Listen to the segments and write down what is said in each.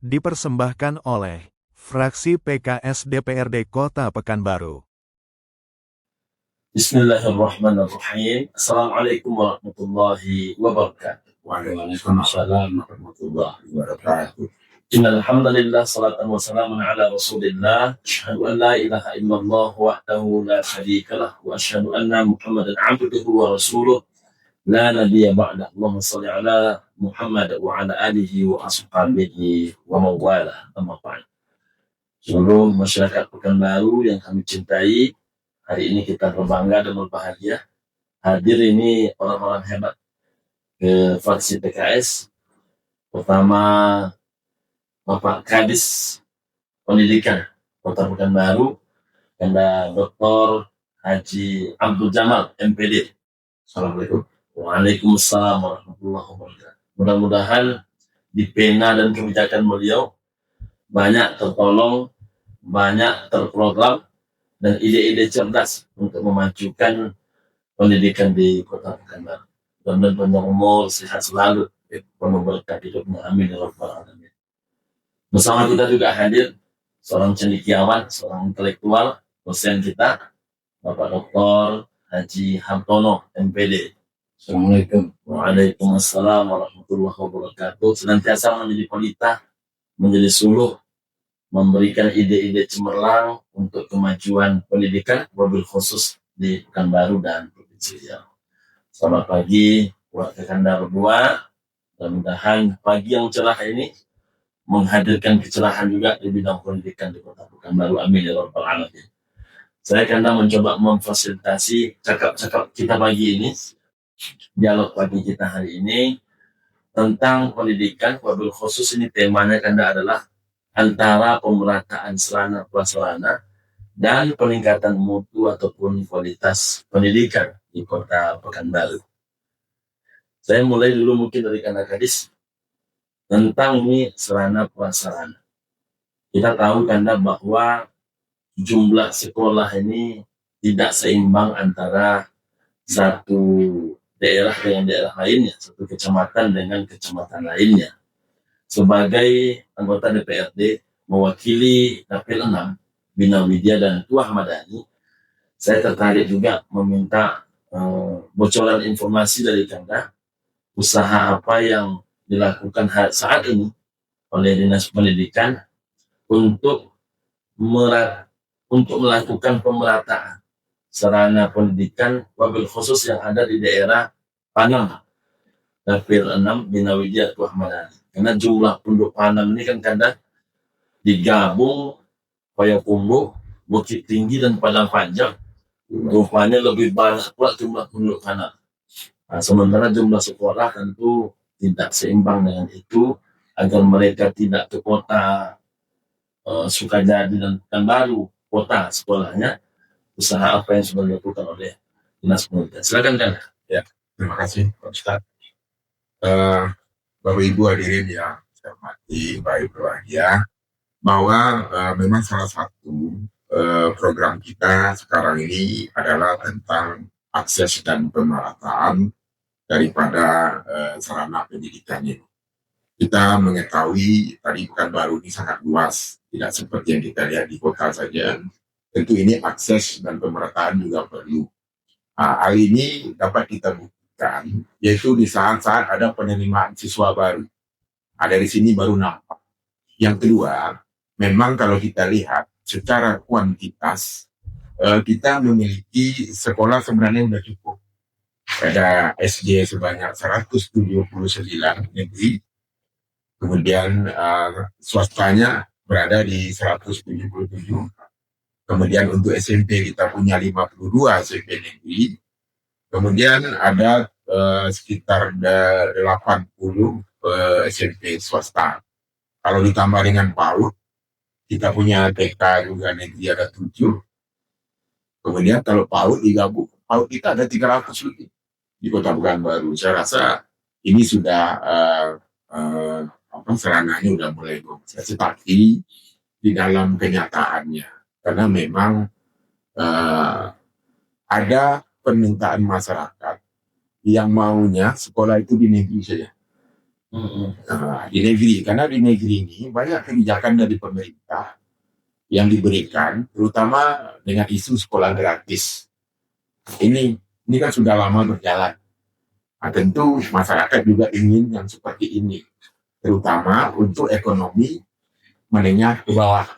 Dipersembahkan oleh fraksi PKS DPRD Kota Pekanbaru. Bismillahirrahmanirrahim. Assalamualaikum warahmatullahi wabarakatuh. Waalaikumsalam warahmatullahi wabarakatuh. Innal hamdalillah salatan wa salamun ala Rasulillah. Asyhadu an la ilaha illallah wahdahu la syarikalah wa asyhadu anna Muhammadan 'abduhu wa rasuluh la nabiyya ba'da. Allahumma shalli ala Muhammad wa ala alihi wa ashabihi wa mawalah. Amma ba'd. Seluruh masyarakat Pekanbaru yang kami cintai, hari ini kita berbangga dan berbahagia hadir ini orang-orang hebat ke fraksi PKS. Pertama, Bapak Kadis Pendidikan Kota Pekanbaru, Anda Dr. Haji Abdul Jamal, MPD. Assalamualaikum. Waalaikumsalam warahmatullahi wabarakatuh. Mudah-mudahan di pena dan kebijakan beliau banyak tertolong, banyak terprogram, dan ide-ide cerdas untuk memajukan pendidikan di Kota Pekanbaru. Dan panjang umur, sehat selalu, penuh berkah hidupnya. Amin ya rabbal alamin. Bersama kita juga hadir seorang cendekiawan, seorang intelektual, dosen kita, Bapak Dr. Haji Hartono, MPD. Assalamualaikum. Waalaikumsalam warahmatullahi wabarakatuh. Senantiasa menjadi pelita, menjadi suluh, memberikan ide-ide cemerlang untuk kemajuan pendidikan, wabil khusus di Pekanbaru dan Provinsi Riau. Selamat pagi buat rekan-rekan berdua. Mudah-mudahan pagi yang cerah ini menghadirkan kecerahan juga di bidang pendidikan di Kota Pekanbaru. Amin ya rabbal alamin. Saya akan mencoba memfasilitasi cakap-cakap kita pagi ini, dialog pagi kita hari ini tentang pendidikan, wabil khusus ini temanya adalah antara pemerataan sarana prasarana dan peningkatan mutu ataupun kualitas pendidikan di Kota Pekanbaru. Saya mulai dulu mungkin dari Kanda Kadis tentang ini sarana prasarana. Kita tahu bahwa jumlah sekolah ini tidak seimbang antara satu daerah dengan daerah lainnya, satu kecamatan dengan kecamatan lainnya. Sebagai anggota DPRD mewakili Dapil 6 Bina Widya dan Tuah Madani, saya tertarik juga meminta bocoran informasi dari Kanda, usaha apa yang dilakukan saat ini oleh Dinas Pendidikan untuk melakukan pemerataan sarana pendidikan wabil khusus yang ada di daerah Panam, Dapil 6 Bina Widya Tuah Madani. Karena jumlah penduduk Panam ini Kanda digabung Payakumbuh, Bukit Tinggi dan Padang Panjang, rupanya lebih banyak pula jumlah penduduk Panam. Nah, sementara jumlah sekolah tentu tidak seimbang dengan itu. Agar mereka tidak ke kota Sukajadi dan Pekanbaru, kota sekolahnya, usaha apa yang sudah dilakukan oleh Dinas Pendidikan. Silakan Kanda. Ya, terima kasih Pak Ustadz. Bapak Ibu hadirin yang saya hormati, baik berbahagia, bahwa memang salah satu program kita sekarang ini adalah tentang akses dan pemerataan daripada sarana pendidikan ini. Kita mengetahui tadi Pekanbaru ini sangat luas, tidak seperti yang kita lihat di kota saja. Tentu ini akses dan pemerataan juga perlu. Hal ini dapat kita buktikan, yaitu di saat-saat ada penerimaan siswa baru. Dari sini baru nampak. Yang kedua, memang kalau kita lihat secara kuantitas, kita memiliki sekolah sebenarnya sudah cukup. Ada SD sebanyak 179 negeri, kemudian swastanya berada di 177. Kemudian untuk SMP kita punya 52 SMP negeri, kemudian ada sekitar 80 SMP swasta. Kalau ditambah dengan PAUD, kita punya TK juga negeri ada 7. Kemudian kalau PAUD digabung, PAUD kita ada 300 lebih di Kota Pekanbaru. Saya rasa ini sudah sarananya sudah mulai bagus. Tetapi di dalam kenyataannya, karena memang ada permintaan masyarakat yang maunya sekolah itu di negeri saja. Nah, di negeri, karena di negeri ini banyak kebijakan dari pemerintah yang diberikan, terutama dengan isu sekolah gratis. Ini kan sudah lama berjalan. Nah, tentu masyarakat juga ingin yang seperti ini, terutama untuk ekonomi menengah ke bawah.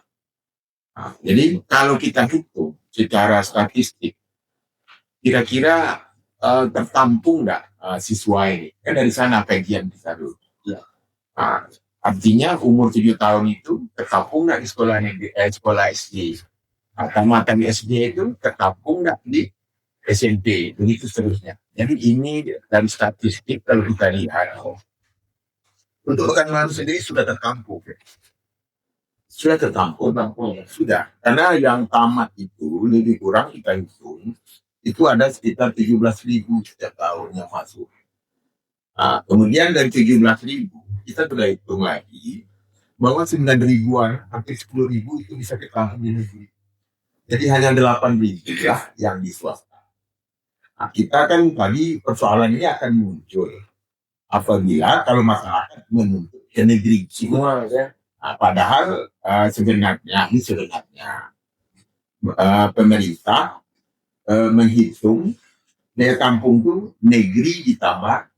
Nah, jadi kalau kita hitung secara statistik, kira-kira tertampung nggak siswa ini? Kan dari sana kajian kita dulu. Nah, artinya umur 7 tahun itu tertampung nggak di sekolah negeri, sekolah SD? Tamatan SD itu tertampung nggak di SMP? Begitu seterusnya. Jadi ini dari statistik kalau kita lihat, untuk Pekanbaru sendiri sudah tertampung. Sudah tertampung, sudah. Karena yang tamat itu lebih kurang kita hitung, itu ada sekitar 17.000 setiap tahun yang masuk. Nah, kemudian dari 17.000, kita sudah hitung lagi, bahwa 9.000-an, hampir 10.000 itu bisa kita di negeri. Jadi hanya 8.000 ya yang di swasta. Nah, kita kan tadi persoalan ini akan muncul apabila kalau masyarakat menuntut ke negeri semua ya. Nah, padahal sebenarnya pemerintah menghitung daya tampung itu negeri ditambah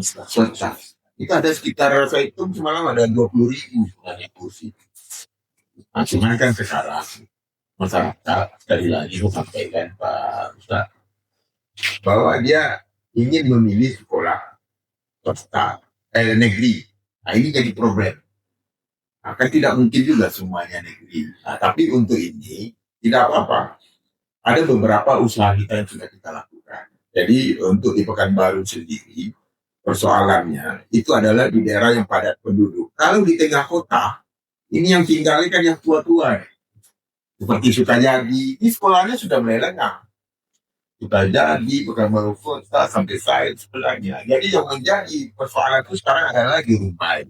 swasta. Itu ada sekitar, saya hitung semalam ada 20.000 sebenarnya kursi. Nah, cuman kan sekarang masyarakat sekali lagi sampaikan Pak Ustaz bahwa dia ingin memilih sekolah swasta negeri. Nah, ini jadi problem. Akan tidak mungkin juga semuanya negeri. Nah, tapi untuk ini tidak apa-apa. Ada beberapa usaha kita yang sudah kita lakukan. Jadi untuk di Pekanbaru sendiri persoalannya itu adalah di daerah yang padat penduduk. Kalau di tengah kota, ini yang tinggalnya kan yang tua-tua. Seperti Sukajadi, ini sekolahnya sudah mulai lengah. Sukajadi, Pekanbaru Kota, sampai Said sebelahnya. Jadi yang menjadi persoalan itu sekarang adalah di Rumbai.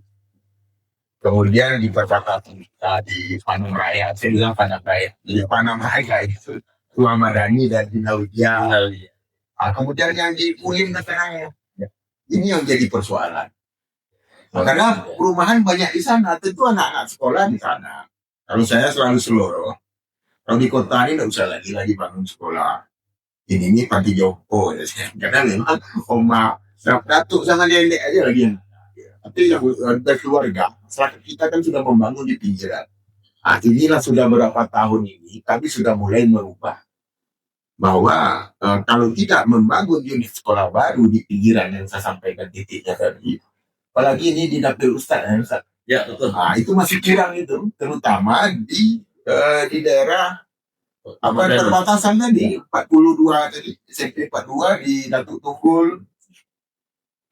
Kemudian di perbatasan kita di Panam Raya, saya bilang Panam Raya. Di Panam Raya itu Tua Madani dan di Naudia. Nah, kemudian yang di Ulim dan Raya. Ini yang jadi persoalan. Nah, karena perumahan banyak di sana, tentu anak-anak sekolah di sana. Kalau saya selalu seluruh, kalau di kota ini tidak usah lagi bangun sekolah. Ini panti jompo, ya. Karena memang oma datuk sama nenek aja lagi yang. Tapi yang berkeluarga, masyarakat kita kan sudah membangun di pinggiran. Nah, inilah sudah berapa tahun ini, kami sudah mulai merubah. Bahwa kalau tidak membangun unit sekolah baru di pinggiran yang saya sampaikan titiknya tadi, apalagi ini di dapil Ustaz. Ya, betul. Nah, itu masih kurang itu, terutama di daerah perbatasan tadi, 42 tadi, SMP 42 di Datuk Tunggul.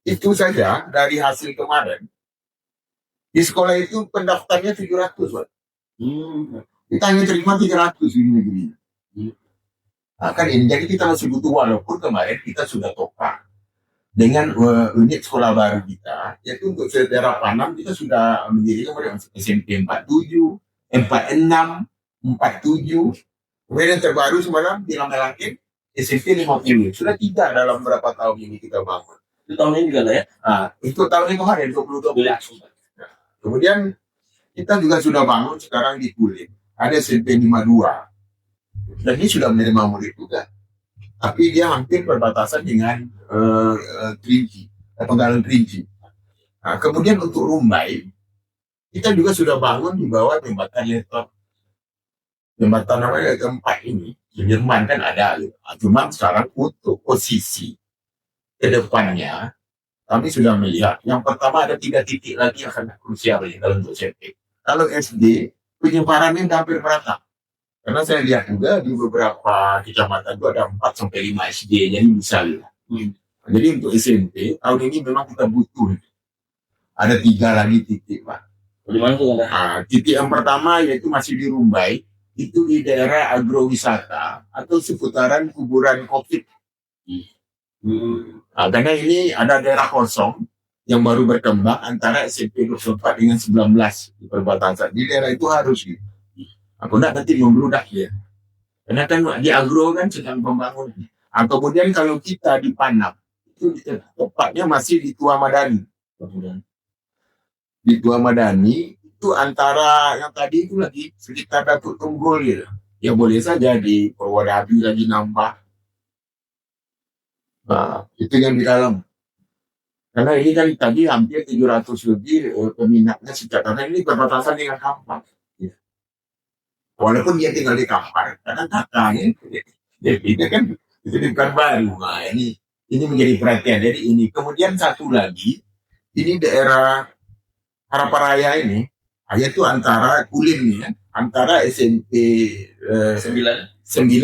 Itu saja dari hasil kemarin. Di sekolah itu pendaftarnya 700, Pak. Kita hanya terima 300 di negeri. Nah, kan ini, jadi kita masih butuh, walaupun kemarin kita sudah topak dengan unit sekolah baru kita, yaitu untuk daerah Panam kita sudah mendirikan SMP 47, 46, 47, kemudian yang terbaru semalam di Langit SMP 50. Sudah 3 dalam berapa tahun ini kita bangun. Itu tahun ini juga ya? Nah, itu tahun ini kemarin 2012. Nah, kemudian kita juga sudah bangun sekarang di Kulim. Ada SMP 52. Dan ini sudah menerima murid juga. Tapi dia hampir berbatasan dengan Kerinci, Penggalan Kerinci. Nah, kemudian untuk Rumbai, kita juga sudah bangun di bawah jembatan Letot. Jembatan namanya keempat ini, di Jerman kan ada. Cuma sekarang untuk posisi ke depannya, kami sudah melihat. Yang pertama ada 3 titik lagi yang sangat krusial ini kalau untuk SMP. Kalau SD, penyebarannya hampir merata. Karena saya lihat juga di beberapa kecamatan itu ada 4-5 SD, jadi bisa lihat. Jadi untuk SMP, tahun ini memang kita butuh. Ada 3 lagi titik, Pak. Bagaimana tuh? Nah, titik yang pertama yaitu masih di Rumbai, itu di daerah agrowisata atau seputaran kuburan COVID. Nah, karena ini ada daerah kosong yang baru berkembang antara SMP 24 dengan 19 di perbatasan. Di daerah itu harus gitu. Aku nanti membludak ya. Karena kan di agro kan sedang pembangunan. Nah, kemudian kalau kita di Panam, itu tepatnya masih di Tua Madani. di Tua Madani itu antara yang tadi itu lagi sekitar Datuk Tunggul gitu. Ya boleh saja di Purwodadi lagi nambah. Nah, itu yang di dalam. Karena ini kan tadi hampir 700 lebih peminatnya sejak karena ini berbatasan dengan Kampar. Ya. Walaupun dia tinggal di Kampar, karena kakaknya jadi kan itu bukan baru. Nah, ini menjadi perhatian. Jadi ini kemudian satu lagi, ini daerah Haraparaya ini, itu antara Kulim nih, ya, antara SMP 9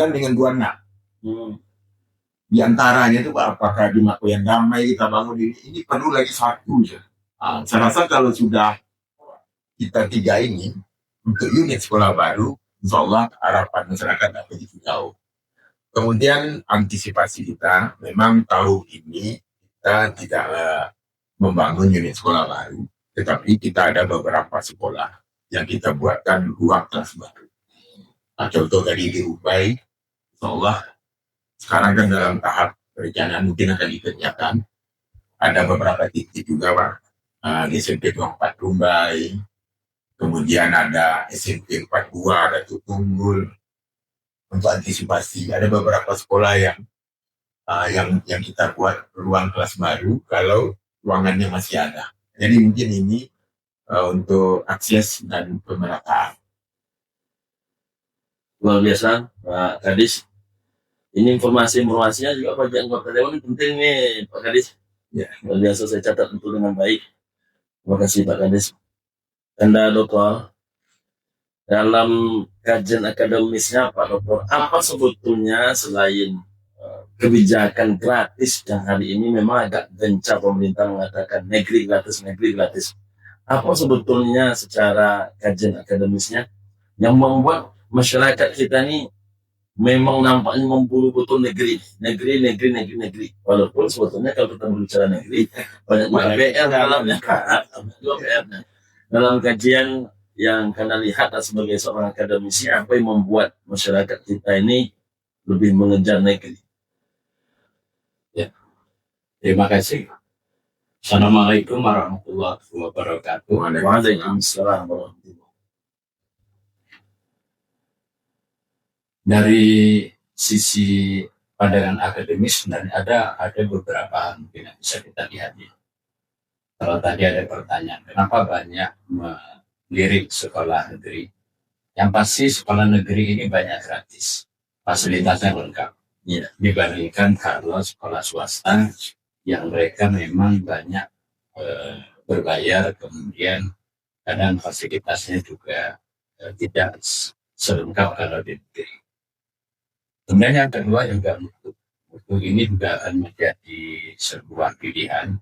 dengan 26. Di antaranya itu apakah di Mako yang damai kita bangun ini perlu lagi satu ya. Saya rasa kalau sudah kita 3 ini untuk unit sekolah baru, insya Allah harapan masyarakat dapat dijauh. Kemudian antisipasi kita, memang tahun ini kita tidak membangun unit sekolah baru, tetapi kita ada beberapa sekolah yang kita buatkan ruang kelas baru. Nah, contoh dari di Ubai, insya Allah sekarang kan dalam tahap perencanaan mungkin akan dikerjakan. Ada beberapa titik juga Pak. Di SMP 24 Rumbai, kemudian ada SMP 42, ada Tunggul. Untuk antisipasi, ada beberapa sekolah yang kita buat ruang kelas baru kalau ruangannya masih ada. Jadi mungkin ini untuk akses dan pemerataan. Luar biasa Pak Kadis. Ini informasinya juga bagi anggota Dewan ini penting nih Pak Kadis. Ya. Luar biasa, saya catat itu dengan baik. Terima kasih Pak Kadis. Anda Dokter, dalam kajian akademisnya Pak Dokter, apa sebetulnya selain kebijakan gratis yang hari ini memang agak gencar pemerintah mengatakan negeri gratis. Apa sebetulnya secara kajian akademisnya yang membuat masyarakat kita ini memang nampaknya memburu betul negeri. Walaupun sebetulnya kalau kita berbicara negeri, banyak juga PR dalamnya. Dalam kajian yang Anda lihat sebagai seorang akademisi, apa yang membuat masyarakat kita ini lebih mengejar negeri? Ya, terima kasih. Assalamualaikum warahmatullahi wabarakatuh. Waalaikumsalam warahmatullahi wabarakatuh. Dari sisi pandangan akademis sebenarnya ada beberapa mungkin yang bisa kita lihat ya. Kalau tadi ada pertanyaan, kenapa banyak melirik sekolah negeri? Yang pasti sekolah negeri ini banyak gratis, fasilitasnya lengkap. Ya, dibandingkan kalau sekolah swasta yang mereka memang banyak berbayar, kemudian kadang fasilitasnya juga tidak selengkap kalau di negeri. Kemudian yang kedua juga mutu ini juga akan menjadi sebuah pilihan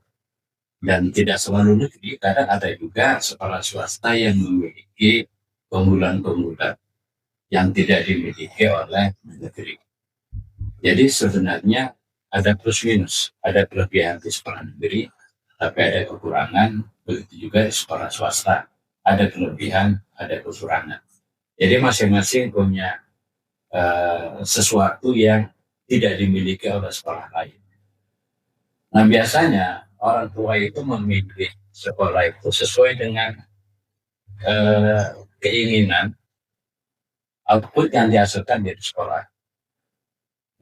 dan tidak selalu negeri. Kadang ada juga sekolah swasta yang memiliki pengumpulan yang tidak dimiliki oleh negeri. Jadi sebenarnya ada plus minus, ada kelebihan di sekolah negeri, tapi ada kekurangan. Begitu juga di sekolah swasta, ada kelebihan, ada kekurangan. Jadi masing-masing punya sesuatu yang tidak dimiliki oleh sekolah lain. Nah biasanya orang tua itu memilih sekolah itu sesuai dengan keinginan output yang dihasilkan dari sekolah.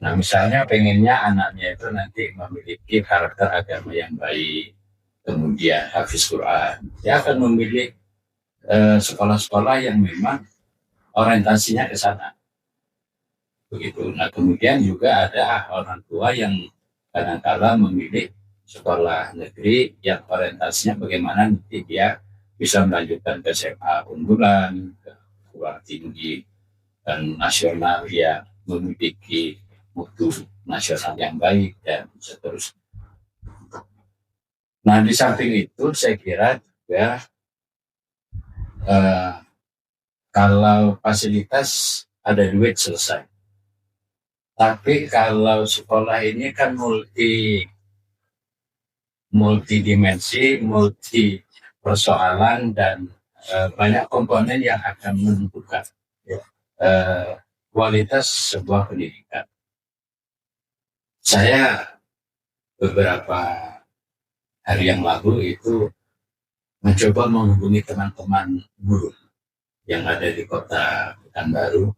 Nah misalnya pengennya anaknya itu nanti memiliki karakter agama yang baik, kemudian hafiz Quran, dia akan memilih sekolah-sekolah yang memang orientasinya ke sana. Begitu. Nah kemudian juga ada orang tua yang kadang-kala memilih sekolah negeri yang orientasinya bagaimana nanti dia bisa melanjutkan ke SMA unggulan, ke perguruan tinggi dan nasional yang memiliki mutu nasional yang baik dan seterusnya. Nah di samping itu saya kira juga kalau fasilitas ada duit selesai. Tapi kalau sekolah ini kan multi dimensi, persoalan dan banyak komponen yang akan menentukan kualitas sebuah pendidikan. Saya beberapa hari yang lalu itu mencoba menghubungi teman-teman guru yang ada di kota Pekanbaru.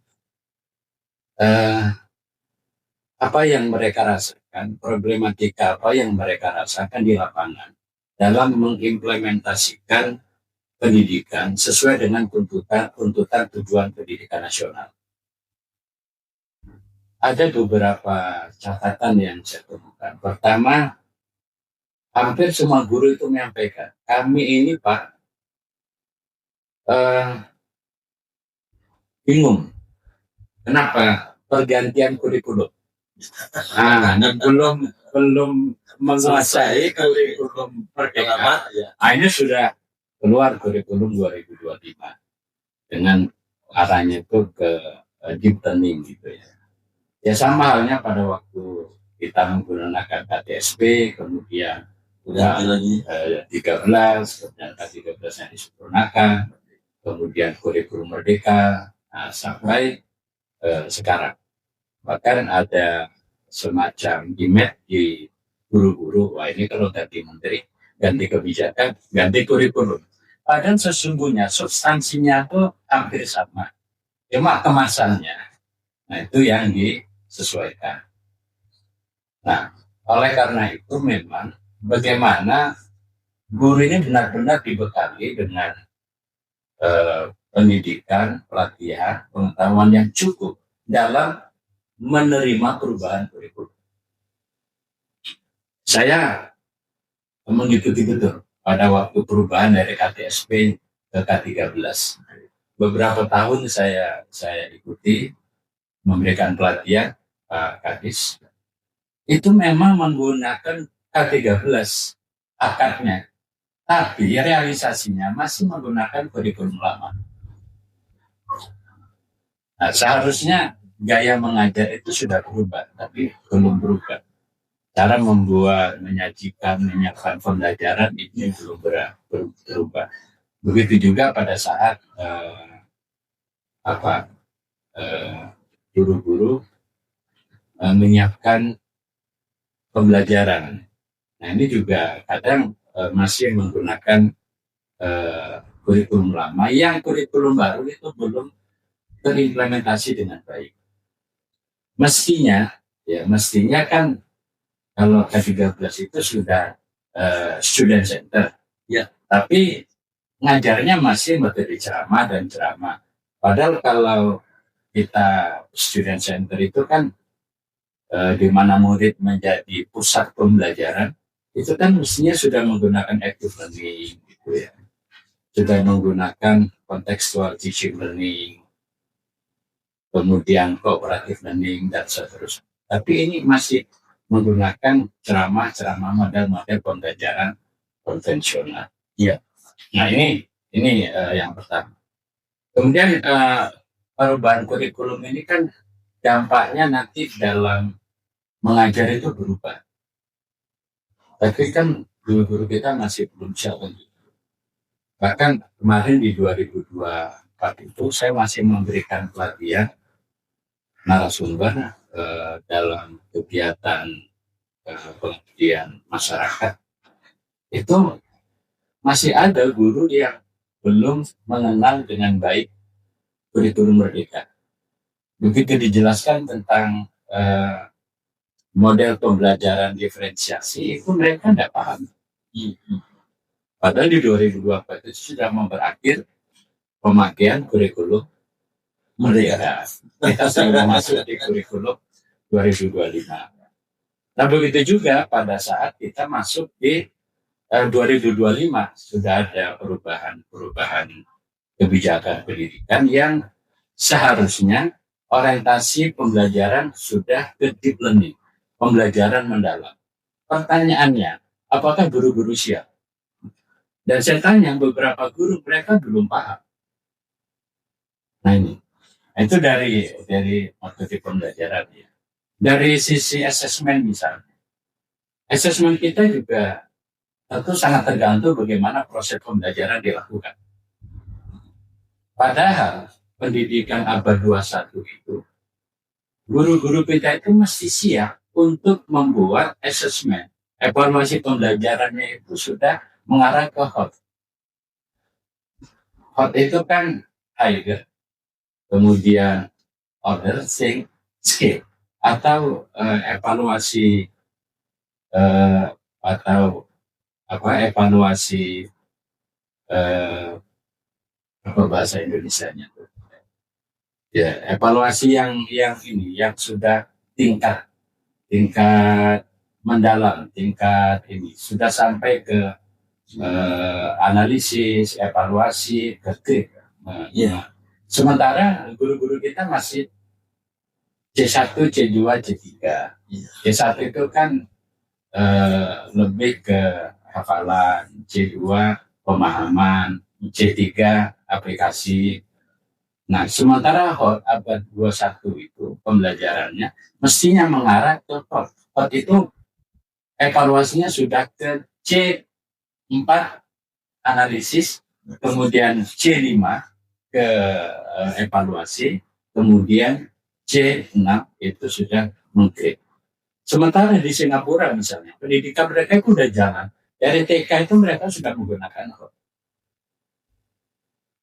Apa yang mereka rasakan, problematika apa yang mereka rasakan di lapangan dalam mengimplementasikan pendidikan sesuai dengan tuntutan tujuan pendidikan nasional. Ada beberapa catatan yang saya temukan. Pertama, hampir semua guru itu menyampaikan, kami ini Pak bingung, kenapa pergantian kurikulum. Belum menguasai kurikulum merdeka. Ini sudah keluar kurikulum 2025 dengan arahnya itu ke deep learning gitu ya. Ya sama halnya pada waktu kita menggunakan KTSP, kemudian udah 13, kemudian K13 yang disempurnakan, kemudian kurikulum merdeka, sampai sekarang. Bahkan ada semacam gimmick di guru-guru, wah ini kalau ganti menteri, ganti kebijakan, ganti kurikulum. Padahal sesungguhnya substansinya itu hampir sama, cuma kemasannya. Nah itu yang disesuaikan. Nah oleh karena itu memang bagaimana guru ini benar-benar dibekali dengan pendidikan, pelatihan, pengetahuan yang cukup dalam menerima perubahan kurikulum. Saya mengikuti betul pada waktu perubahan dari KTSP ke K13. Beberapa tahun saya ikuti memberikan pelatihan Pak Kadis. Itu memang menggunakan K13 akadnya, tapi realisasinya masih menggunakan kurikulum lama. Nah, seharusnya gaya mengajar itu sudah berubah, tapi belum berubah. Cara menyajikan pembelajaran ini belum berubah. Begitu juga pada saat guru-guru menyiapkan pembelajaran. Nah ini juga kadang masih menggunakan kurikulum lama, yang kurikulum baru itu belum terimplementasi dengan baik. Mestinya kan kalau K13 itu sudah student center, ya, tapi ngajarnya masih metode ceramah dan ceramah. Padahal kalau kita student center itu kan di mana murid menjadi pusat pembelajaran, itu kan mestinya sudah menggunakan active learning, gitu ya, sudah menggunakan contextual teaching learning, kemudian cooperative learning dan seterusnya. Tapi ini masih menggunakan ceramah model-model pembelajaran konvensional. Ya. Nah ini yang pertama. Kemudian perubahan kurikulum ini kan dampaknya nanti dalam mengajar itu berubah. Tapi kan guru-guru kita masih belum siap. Bahkan kemarin di 2024 itu saya masih memberikan pelatihan narasumber dalam kegiatan pengabdian masyarakat. Itu masih ada guru yang belum mengenal dengan baik kurikulum merdeka. Begitu dijelaskan tentang model pembelajaran diferensiasi, itu mereka tidak paham. Padahal di 2024 itu sudah mau berakhir pemakaian kurikulum merdeka. Kita sudah masuk di kurikulum 2025. Nah begitu juga pada saat kita masuk di 2025 sudah ada perubahan kebijakan pendidikan yang seharusnya orientasi pembelajaran sudah ke deep learning, pembelajaran mendalam. Pertanyaannya, apakah guru-guru siap? Dan saya tanya beberapa guru, mereka belum paham. Nah ini, itu dari metode pembelajaran ya. Dari sisi asesmen misalnya, asesmen kita juga tentu sangat tergantung bagaimana proses pembelajaran dilakukan. Padahal pendidikan abad 21 itu, guru-guru kita itu mesti siap untuk membuat asesmen. Evaluasi pembelajarannya itu sudah mengarah ke HOT. Hot itu kan higher, kemudian order, scale, atau evaluasi atau evaluasi apa bahasa Indonesianya tuh? Ya, evaluasi yang yang sudah tingkat mendalam, tingkat ini sudah sampai ke analisis, evaluasi, ke grade. Ya. Sementara guru-guru kita masih C1, C2, C3. C1 itu kan lebih ke hafalan, C2 pemahaman, C3 aplikasi. Nah, sementara abad 21 itu pembelajarannya mestinya mengarah ke HOT. HOT itu evaluasinya sudah ke C4 analisis, kemudian C5 ke evaluasi, kemudian C6 itu sudah menggrade. Sementara di Singapura misalnya, pendidikan mereka itu udah jalan. Dari TK itu mereka sudah menggunakan HOT.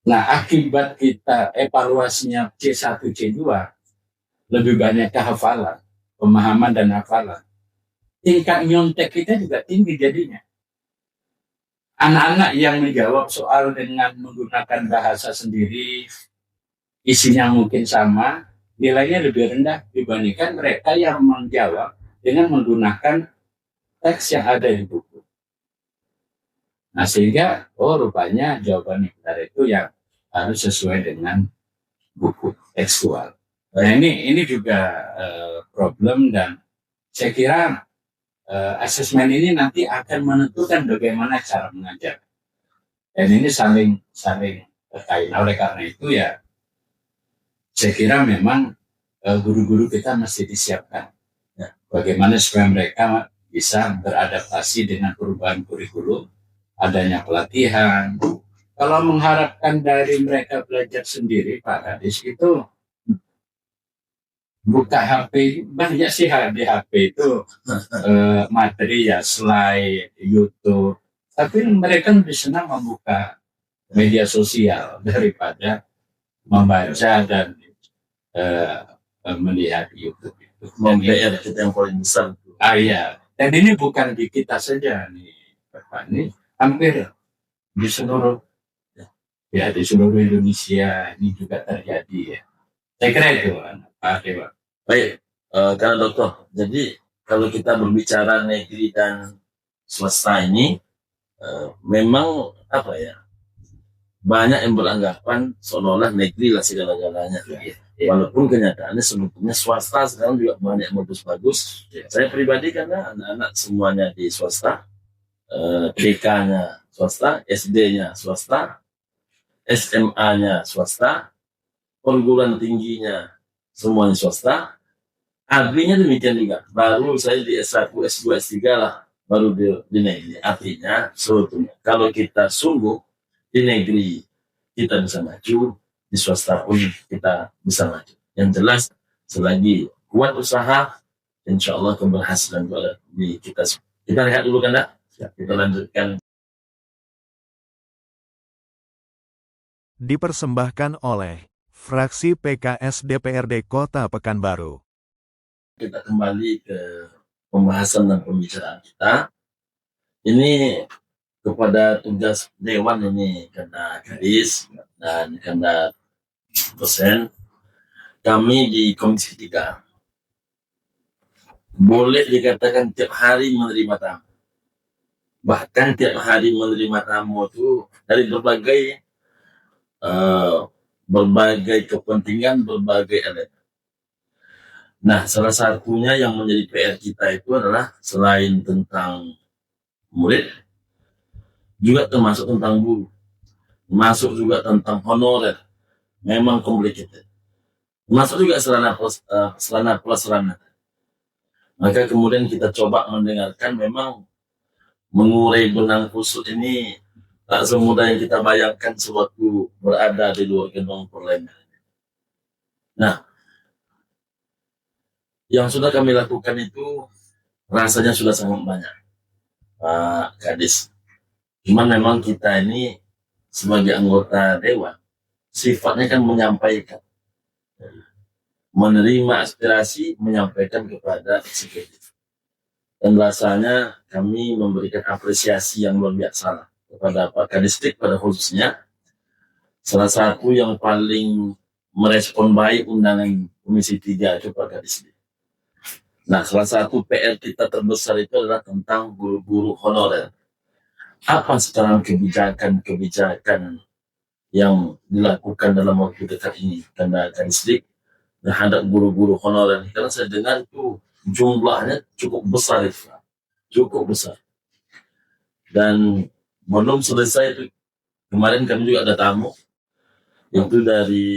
Nah, akibat kita evaluasinya C1, C2, lebih banyak kehafalan, pemahaman dan hafalan. Tingkat nyontek kita juga tinggi jadinya. Anak-anak yang menjawab soal dengan menggunakan bahasa sendiri, isinya mungkin sama, nilainya lebih rendah dibandingkan mereka yang menjawab dengan menggunakan teks yang ada di buku. Nah, sehingga, rupanya jawaban yang benar itu yang harus sesuai dengan buku tekstual. Nah, ini juga problem, dan saya kira asesmen ini nanti akan menentukan bagaimana cara mengajar. Dan ini saling terkait. Oleh karena itu ya, saya kira memang guru-guru kita mesti disiapkan. Ya, bagaimana supaya mereka bisa beradaptasi dengan perubahan kurikulum, adanya pelatihan. Kalau mengharapkan dari mereka belajar sendiri, Pak Kadis, itu buka HP, banyak sih di HP itu materi ya, slide, YouTube. Tapi mereka lebih senang membuka media sosial daripada membaca dan melihat YouTube itu. PR kita yang paling besar. Iya. Dan ini bukan di kita saja nih, Pak. Ini hampir di seluruh Indonesia ini juga terjadi ya. Saya kira itu, Pak Dewa. Baik, karena dokter, jadi kalau kita berbicara negeri dan swasta ini, memang banyak yang beranggapan seolah-olah negeri lah segala-galanya. Walaupun kenyataannya sebetulnya swasta sekarang juga banyak bagus-bagus. Saya pribadi karena anak-anak semuanya di swasta, TK-nya swasta, SD-nya swasta, SMA-nya swasta, perguruan tingginya semuanya swasta, agree-nya demikian juga. Baru saya di S1, S2, S3 lah, baru di negeri. Artinya sebetulnya kalau kita sungguh di negeri kita bisa maju, di swasta pun kita bisa maju. Yang jelas selagi kuat usaha, insya Allah keberhasilan di kita. Kita lihat dulu kan, kita lanjutkan. Dipersembahkan oleh Fraksi PKS DPRD Kota Pekanbaru. Kita kembali ke pembahasan dan pembicaraan kita. Ini kepada tugas Dewan ini, karena Kadis dan karena dosen, kami di Komisi 3 boleh dikatakan tiap hari menerima tamu. Bahkan tiap hari menerima tamu itu dari berbagai kepentingan, berbagai elemen. Nah, salah satunya yang menjadi PR kita itu adalah selain tentang murid, juga termasuk tentang guru, masuk juga tentang honorer, memang complicated. Masuk juga sarana prasarana. Maka kemudian kita coba mendengarkan, memang mengurai benang kusut ini tak semudah yang kita bayangkan sewaktu berada di luar gendong parlemen. Nah, yang sudah kami lakukan itu rasanya sudah sangat banyak, Pak Kadis. Cuman memang kita ini sebagai anggota dewan sifatnya kan menyampaikan, menerima aspirasi, menyampaikan kepada eksekutif. Dan rasanya kami memberikan apresiasi yang luar biasa kepada Pak Kadisdik pada khususnya. Salah satu yang paling merespon baik undangan Komisi 3 itu Pak Kadisdik. Nah, salah satu PR kita terbesar itu adalah tentang guru-guru honorer. Apa sekarang kebijakan yang dilakukan dalam waktu dekat ini karena Kadisdik terhadap guru-guru honorer? Karena saya dengar itu jumlahnya cukup besar itu, cukup besar. Dan belum selesai itu, kemarin kami juga ada tamu yang itu dari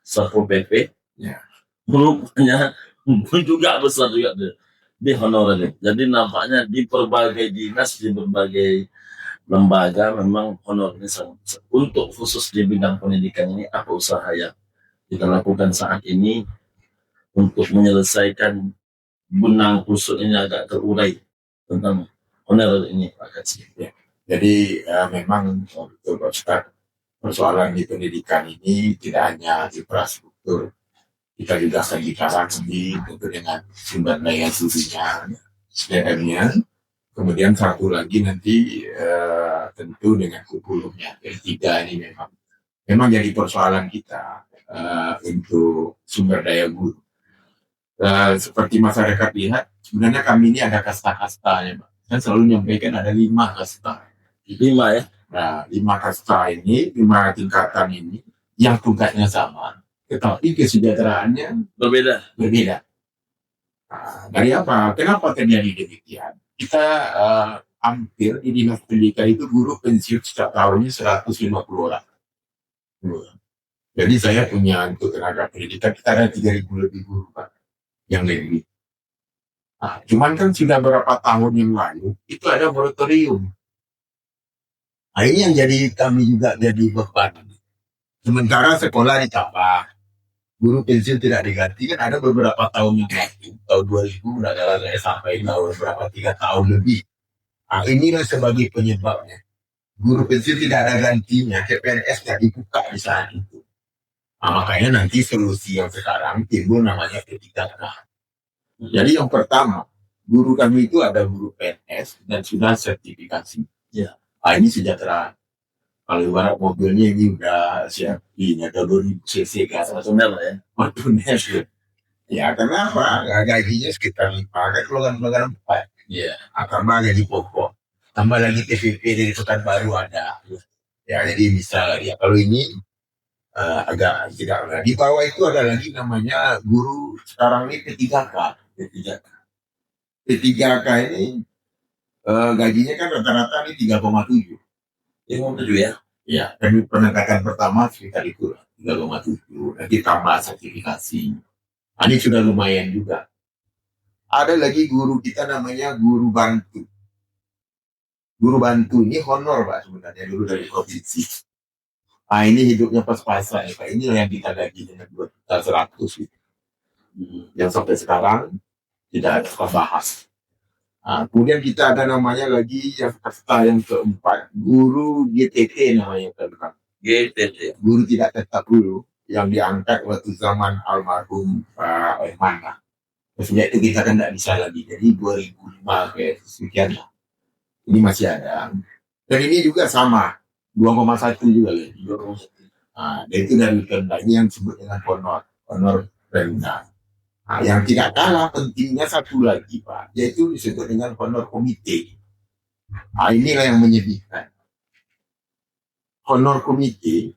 Satpol PP, Ya. rupanya pun juga besar juga di honorer. Jadi nampaknya di berbagai dinas, di berbagai lembaga memang honornya sangat besar. Untuk khusus di bidang pendidikan ini, apa usaha yang kita lakukan saat ini untuk menyelesaikan benang kusut ini agak terurai tentang honorer ini, Pak Kadisdik? Jadi memang betul Pak Ustadz, persoalan di pendidikan ini tidak hanya infrastruktur, kita juga akan bicara sendiri tentu dengan sumber daya susunya, SDM-nya, kemudian satu lagi nanti tentu dengan kurikulumnya. Jadi tiga ini memang jadi persoalan kita untuk sumber daya guru. Seperti masyarakat lihat, sebenarnya kami ini ada kasta-kastanya, Pak. Saya selalu menyampaikan ada 5 kasta. 5 ya? Nah, 5 kasta ini, 5 tingkatan ini, yang tugasnya sama, tetapi kesejahteraannya Berbeda. Nah, dari apa? Kenapa terjadi demikian? Kita hampir di dinas pendidikan itu guru pensiun setiap tahunnya 150 orang. Jadi saya punya untuk tenaga pendidikan, kita ada 3.000 lebih guru, Pak, yang lebih. Nah, cuman kan sudah beberapa tahun yang lalu, itu ada moratorium. Nah, ini yang jadi kami juga jadi beban. Sementara sekolah ditambah, guru pensiun tidak diganti, kan ada beberapa tahun yang lalu, tahun 2000, adalah saya sampai tahun berapa, 3 tahun lebih. Nah, inilah sebagai penyebabnya. Guru pensiun tidak ada gantinya, CPNS tidak dibuka di saat itu. Nah, makanya nanti solusi yang sekarang timbul namanya P3K. Jadi yang pertama, guru kami itu ada guru PNS dan sudah sertifikasi. Ya. Nah, ini sejahtera. Kalau ibarat mobilnya ini udah siap, ini ada 2000 cc ke atas. Personel ya? Waduh, ya kenapa? Gajinya sekitar 5, kan program 4. Iya. Tambah gaji pokok. Tambah lagi TVP dari Pekanbaru ada. Ya, jadi bisa. Ya, kalau ini agak tidak ada. Di bawah itu ada lagi namanya guru sekarang ini P3K. P3K ini gajinya kan rata-rata ini 3,7. 5,7 ya? Ya, dan peningkatan pertama sekitar itu 3,7. Nanti tambah sertifikasi. Nah, ini sudah lumayan juga. Ada lagi guru kita namanya guru bantu. Guru bantu ini honor, Pak, sebenarnya dulu dari provinsi. Nah, ini hidupnya pas-pasan, Pak. Ini yang kita gaji dengan 2.100 gitu. Yang sampai sekarang tidak ada bahas. Nah, kemudian kita ada namanya lagi yang kasta yang keempat, guru GTT namanya kan. GTT. Guru tidak tetap dulu yang diangkat waktu zaman almarhum Pak Oemana. Sejak itu kita kan tidak bisa lagi. Jadi 2005 kayak sekian lah. Ini masih ada. Dan ini juga sama. 2,1 juga lagi. Nah, dan itu dari rendah. Ini yang disebut dengan honor rendah. Nah, yang tidak kalah pentingnya satu lagi, Pak, yaitu disebut dengan honor komite. Nah, inilah yang menyedihkan. Honor komite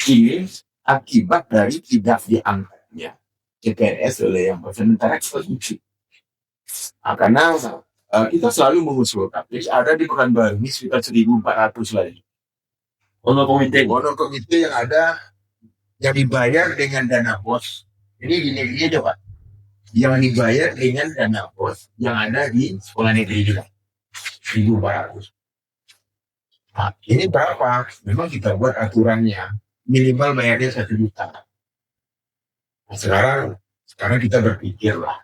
ini akibat dari tidak diangkatnya CPNS oleh yang sementara eksekutif. Nah, karena kita selalu mengusulkan, ada di Pekanbaru ini sekitar 1.400 lagi. Honor komite yang ada yang dibayar dengan dana bos. Ini gini aja, Pak. Yang dibayar dengan dana bos yang ada di sekolah negeri juga. 1.400. Nah, ini berapa? Memang kita buat aturannya minimal bayarnya 1 juta. Nah, sekarang kita berpikir lah.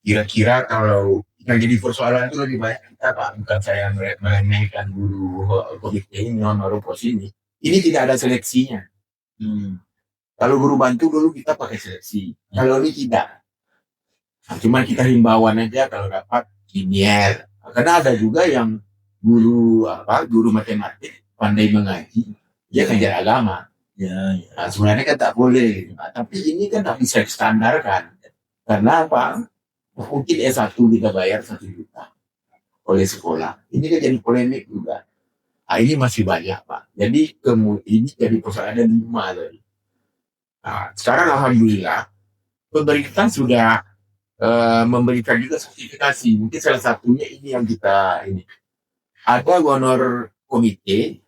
Kira-kira kalau Yang jadi persoalan itu lebih banyak kita Pak, bukan saya meremehkan guru komite ini, honor pos ini. Ini tidak ada seleksinya. Kalau guru bantu dulu kita pakai seleksi, kalau ini tidak. Nah, cuma kita himbauan aja kalau dapat sinier. Karena ada juga yang guru matematik pandai mengaji, dia ngajar agama. Nah, sebenarnya kan tak boleh. Nah, tapi ini kan tak bisa distandarkan. Karena apa? Mungkin S1 kita bayar 1 juta oleh sekolah. Ini kan jadi polemik juga. Nah, ini masih banyak Pak. Jadi ini jadi persoalan 5 tadi. Nah, sekarang alhamdulillah pemerintah sudah memberikan juga sertifikasi. Mungkin salah satunya ini yang kita ini. Ada honor komite.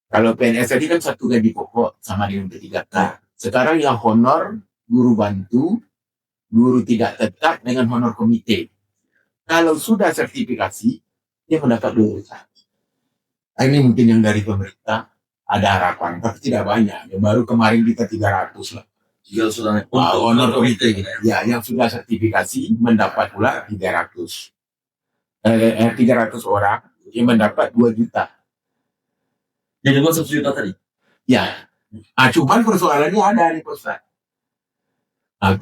Kalau PNS tadi kan 1 gaji pokok sama dengan P3K. Sekarang yang honor guru bantu, guru tidak tetap dengan honor komite. Kalau sudah sertifikasi, dia mendapat 2 juta. Nah, ini mungkin yang dari pemerintah ada harapan, tapi tidak banyak. Ya, baru kemarin kita 300 lah. Jika sudah honor komite. Ya, yang sudah sertifikasi mendapat pula 300. 300 orang yang mendapat 2 juta. Jadi buat 1 juta tadi? Ya. Cuman persoalannya ada nih Pak.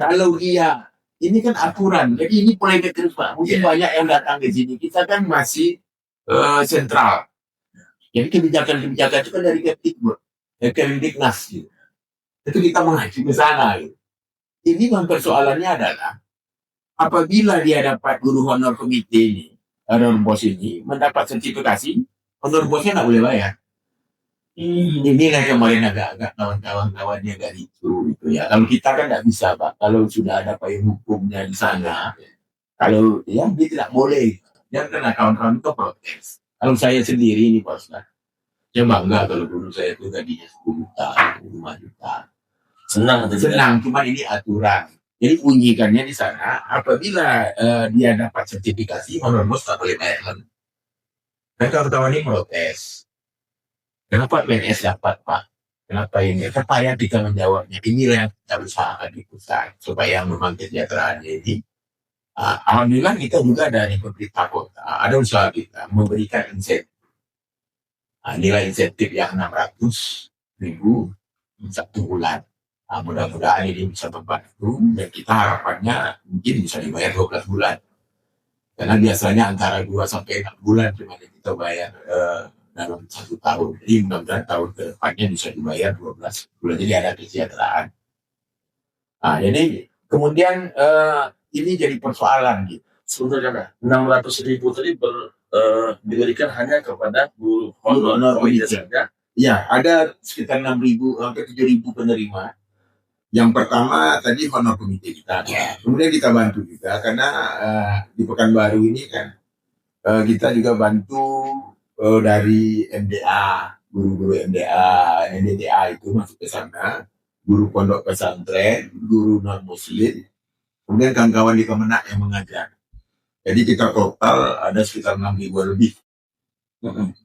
Kalau dia, ini kan aturan, jadi ini polemik terus Pak. Mungkin banyak yang datang ke sini. Kita kan masih sentral. Jadi kebijakan-kebijakan itu kan dari Kemdiknas gitu. Itu kita mengacu ke sana gitu. Ini persoalannya adalah apabila dia dapat guru honor komite ini, honor bos ini, mendapat sertifikasi, honor bosnya nggak boleh bayar. Inilah kemarin agak kawan-kawannya agak itu ya. Kalau kita kan nggak bisa Pak. Kalau sudah ada payung hukumnya di sana, kalau ya dia tidak boleh. Jangan kena kawan-kawan itu protes. Kalau saya sendiri ini Pak Ustaz, saya bangga kalau dulu saya itu gajinya 10 juta, 5 juta. Senang, cuma ini aturan. Jadi bunyikannya di sana, apabila dia dapat sertifikasi, honor bos tak boleh bayar. Dan kawan-kawan ini protes. Kenapa PNS dapat Pak? Kenapa ini? Kenapa yang kita menjawabnya? Inilah yang kita usahakan di pusat supaya memang kesejahteraan ini. Alhamdulillah kita juga dari pemerintah kota ada usaha kita memberikan insentif. Nilai insentif yang 600.000 1 bulan. Mudah-mudahan ini bisa membantu dan kita harapannya mungkin bisa dibayar 12 bulan. Karena biasanya antara 2 sampai 6 bulan cuma kita bayar dalam 1 tahun. Jadi mudah-mudahan tahun ke depannya bisa dibayar 12 bulan. Jadi ada kesejahteraan. Jadi kemudian ini jadi persoalan gitu. Sebenarnya 600.000 tadi diberikan hanya kepada guru honor komite saja. Ya, ada sekitar 6.000 sampai 7.000 penerima. Yang pertama tadi honor komite kita. Kemudian kita bantu juga karena di Pekanbaru ini kan kita juga bantu dari MDA, guru-guru MDA, NDTA itu masuk ke sana, guru pondok pesantren, guru non-muslim, kemudian kawan-kawan di Kemenak yang mengajar. Jadi kita total ada sekitar 6.000 lebih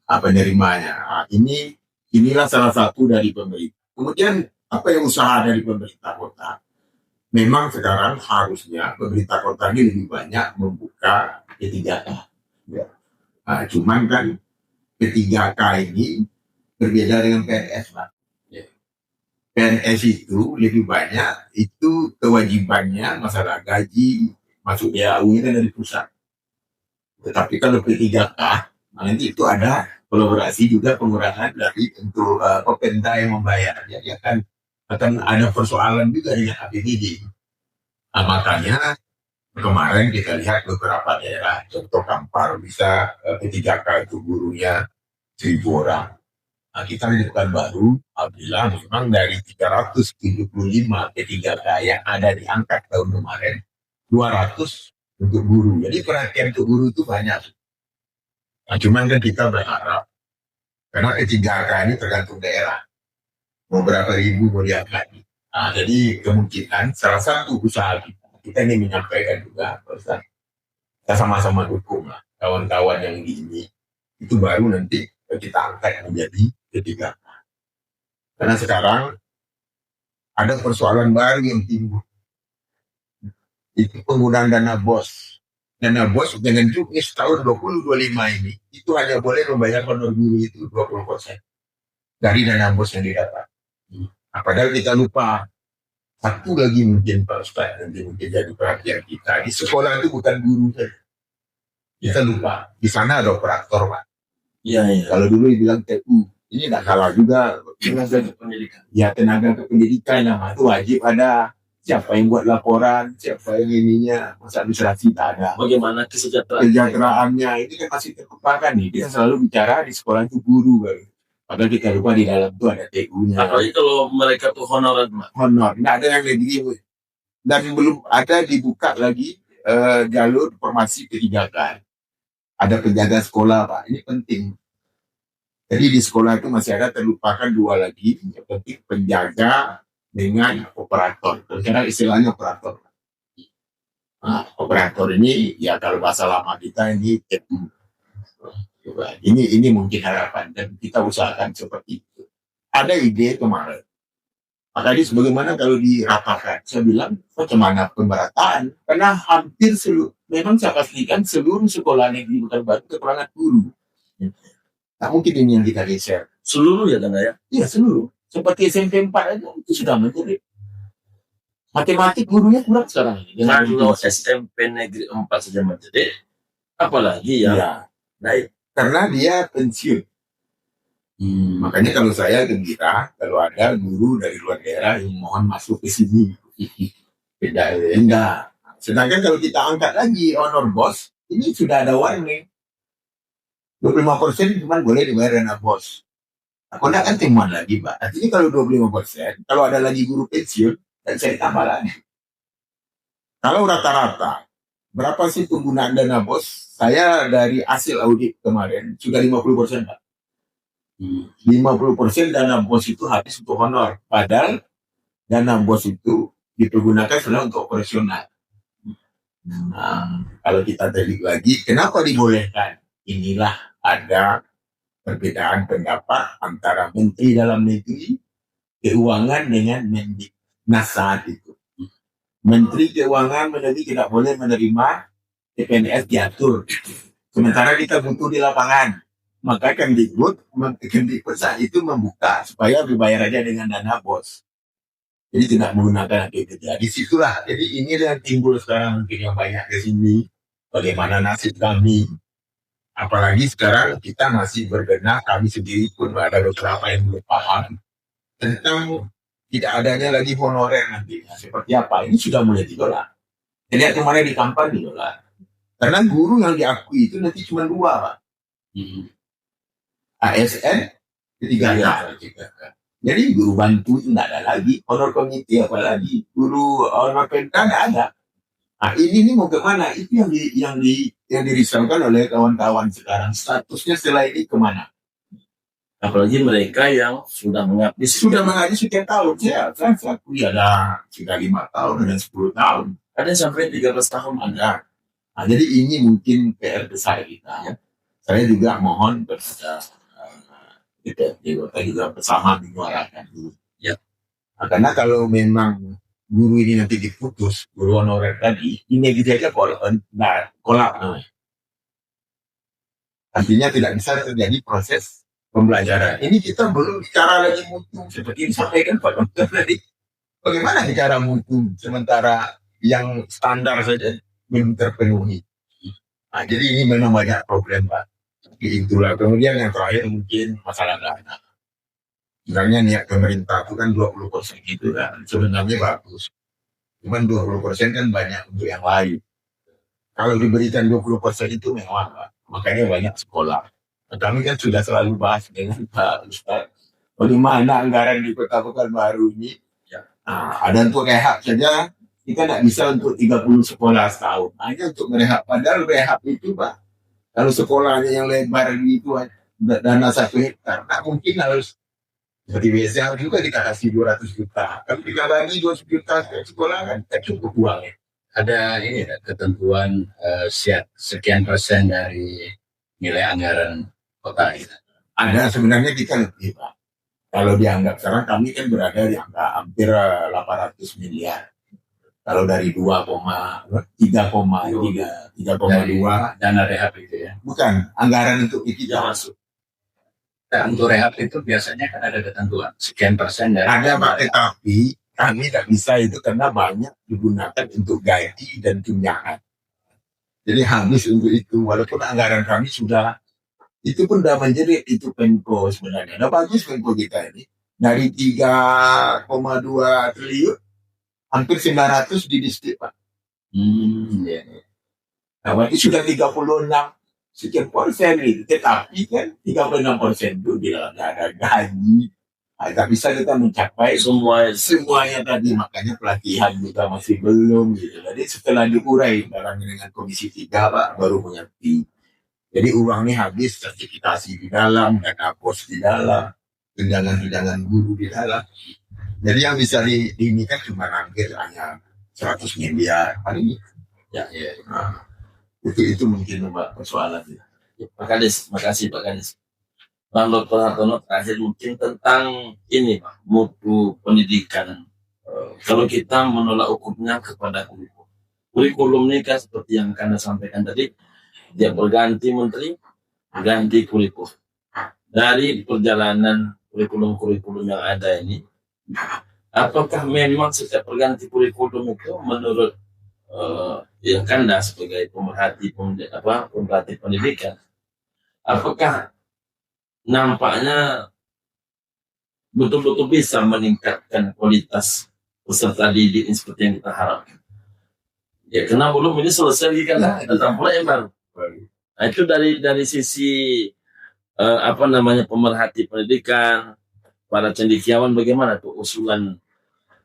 penerimanya. Inilah salah satu dari pemerintah. Kemudian apa yang usaha dari pemerintah kota? Memang sekarang harusnya pemerintah kota ini lebih banyak membuka P3K. Ya. Cuman kan P3K ini berbeda dengan PNS Pak. Ya. PNS itu lebih banyak itu kewajibannya masalah gaji masuk DAU ini dari pusat. Tetapi kalau P3K nanti itu ada kolaborasi juga pengurangan dari untuk Popenda yang membayar. Ya kan akan ada persoalan juga dengan APBD. Makanya kemarin kita lihat beberapa daerah, contoh Kampar bisa P3K itu gurunya 1.000 orang. Kita di Pekanbaru, alhamdulillah memang dari 375 P3K yang ada diangkat tahun kemarin, 200 untuk guru. Jadi perhatian untuk guru itu banyak. Cuman kan kita berharap, karena P3K ini tergantung daerah. Mau berapa ribu mau diangkat. Jadi kemungkinan salah satu usaha kita ini menyampaikan juga, kita sama-sama dukung lah kawan-kawan yang di ini. Itu baru nanti kita angkat menjadi P3K. Karena sekarang ada persoalan baru yang timbul. Itu penggunaan dana BOS. Dana bos dengan juknis tahun 2025 ini, itu hanya boleh membayar honor guru itu 20% dari dana bos yang didapat. Padahal kita lupa, satu lagi mungkin Pak Ustaz, nanti mungkin jadi perhatian kita. Di sekolah itu bukan guru saja. Kita lupa, di sana ada operator Pak. Iya, iya. Kalau dulu dibilang TU, ini tidak salah juga. Tenaga kependidikan. Ya tenaga kependidikan, nama itu wajib ada. Siapa yang buat laporan, siapa yang ininya, masa administrasi tak ada. Bagaimana kesejahteraan? Kesejahteraannya ini kan masih terlupakan nih. Dia selalu bicara di sekolah itu guru kan. Padahal kita lupa di dalam itu ada TU-nya. Apalagi kalau mereka tuh honorer, Pak. Honor, tidak ada yang lebih. Dan belum ada dibuka lagi jalur formasi pendidikan. Ada penjaga sekolah Pak, ini penting. Jadi di sekolah itu masih ada terlupakan dua lagi, yang penting penjaga dengan operator. Karena istilahnya operator. Nah, operator ini ya kalau bahasa lama kita ini TU. Ini mungkin harapan dan kita usahakan seperti itu. Ada ide kemarin. Pak Kadis, bagaimana kalau diratakan? Saya bilang, bagaimana pemberataan? Karena hampir seluruh, memang saya pastikan seluruh sekolah negeri Bukan Batu kekurangan guru. Tak mungkin ini yang kita geser. Seluruh ya, Tanda ya? Iya, seluruh. Seperti SMP 4 aja, itu sudah menjadi. Matematik gurunya kurang sekarang. Kalau SMP Negeri 4 saja menjadi, apalagi ya? Ya. Baik. Karena dia pensiun. Makanya kalau saya gembira kalau ada guru dari luar daerah yang mohon masuk ke sini. Beda ya. Enggak. Sedangkan kalau kita angkat lagi honor bos, ini sudah ada warning. 25% cuma boleh dibayar dana bos. Aku enggak kan temuan lagi, Pak. Artinya kalau 25%, kalau ada lagi guru pensiun, dan saya tambah lagi. Kalau rata-rata, berapa sih penggunaan dana bos? Saya dari hasil audit kemarin, sudah 50%, Pak. 50% dana bos itu habis untuk honor. Padahal dana bos itu dipergunakan sebenarnya untuk operasional. Nah, kalau kita telik lagi, kenapa dibolehkan? Inilah ada perbedaan pendapat antara Menteri Dalam Negeri Keuangan dengan Mendiknas saat itu. Menteri Keuangan menjadi tidak boleh menerima CPNS diatur. Sementara kita butuh di lapangan. Maka Kemdikbud saat itu membuka supaya dibayar aja dengan dana bos. Jadi tidak menggunakan APBD. Di situlah. Jadi ini yang timbul sekarang mungkin yang banyak ke sini. Bagaimana nasib kami. Apalagi sekarang kita masih berbenah, kami sendiri pun ada beberapa yang belum paham tentang tidak adanya lagi honorer nantinya. Seperti apa? Ini sudah mulai ditolak. Jadi kemarin di kampanye ditolak. Karena guru yang diakui itu nanti cuma 2, Pak. ASN ketiga. Jadi guru bantu itu tidak ada lagi, honor komite apalagi, guru honor penta tidak ada. Nah ini mau kemana? Itu yang dirisaukan oleh kawan-kawan sekarang. Statusnya setelah ini kemana? Apalagi mereka yang sudah mengabdi sekian tahun. Saya akui ada sudah 5 tahun dan 10 tahun. Ada sampai 13 tahun ada. Nah, jadi ini mungkin PR besar kita. Ya. Saya juga mohon kepada kita juga bersama menyuarakan dulu. Ya. Nah, karena kalau memang guru ini nanti diputus, guru honorer tadi, ini gitu aja kolap namanya. Artinya tidak bisa terjadi proses pembelajaran. Ini kita belum bicara lagi mutu, seperti disampaikan Pak Dokter tadi. Bagaimana bicara mutu, sementara yang standar saja belum terpenuhi. Nah, jadi ini memang banyak problem, Pak. Itulah. Kemudian yang terakhir mungkin masalah dana. Sebenarnya niat pemerintah itu kan 20% gitu kan. Sebenarnya bagus. Cuman 20% kan banyak untuk yang lain. Kalau diberikan 20% itu mewah, Pak. Makanya banyak sekolah. Kami kan sudah selalu bahas dengan Pak Ustaz. Bagaimana anggaran di Kota Pekanbaru ini. Nah, ada untuk rehab saja. Kita tidak bisa untuk 30 sekolah setahun. Hanya untuk merehab. Padahal rehab itu, Pak. Kalau sekolahnya yang lebar itu dana 1 hektar. Nah, mungkin harus seperti biasa juga kita kasih 200 juta. Kalau kita bagi 200 juta sekolah kan cukup uang ya. Ada ini ketentuan sekian persen dari nilai anggaran kota ini. Ada sebenarnya kita lebih, Pak. Kalau dianggap sekarang kami kan berada di angka hampir 800 miliar. Kalau dari 3,2 dana rehab itu ya. bukan anggaran untuk Tidak kita. masuk. Nah, untuk rehab itu biasanya kan ada ketentuan sekian persen dari Ada Pak, tetapi kami tidak bisa itu karena banyak digunakan untuk gaji dan tunjangan. Jadi habis untuk itu, walaupun anggaran kami sudah, itu pun sudah menjerit itu Pemko sebenarnya. Nah bagus Pemko kita ini. Dari 3,2 triliun, hampir 900 di distrik Pak. Ya. Nah berarti sudah 36 sekian persen itu. Tetapi kan 36% itu dia nggak ada gaji. Tidak bisa kita mencapai semuanya tadi, makanya pelatihan juga masih belum gitu. Jadi setelah diurai barang dengan Komisi 3 Pak baru mengerti. Jadi uang ini habis sertifikasi di dalam, dana pos di dalam, tunjangan guru di dalam. Jadi yang bisa ini kan cuma hampir hanya 100 miliar hari ini. Ya. Nah, itu mungkin Mbak persoalan. Pak Kadis, makasih Pak Kadis. Bang Dr. Hartono terakhir mungkin tentang ini Pak, mutu pendidikan. Kalau kita menolak ukurnya kepada kurikulum. Kurikulum ini kan seperti yang Anda sampaikan tadi, dia berganti menteri, ganti kurikulum. Dari perjalanan kurikulum-kurikulum yang ada ini, apakah memang setiap perganti kurikulum itu menurut yang Anda sebagai pemerhati pendidikan, apakah nampaknya betul-betul bisa meningkatkan kualitas peserta didik seperti yang kita harapkan? Ya, karena belum ini selesai kan, datang pula yang baru. Nah, itu dari sisi pemerhati pendidikan, para cendekiawan, bagaimana tuh usulan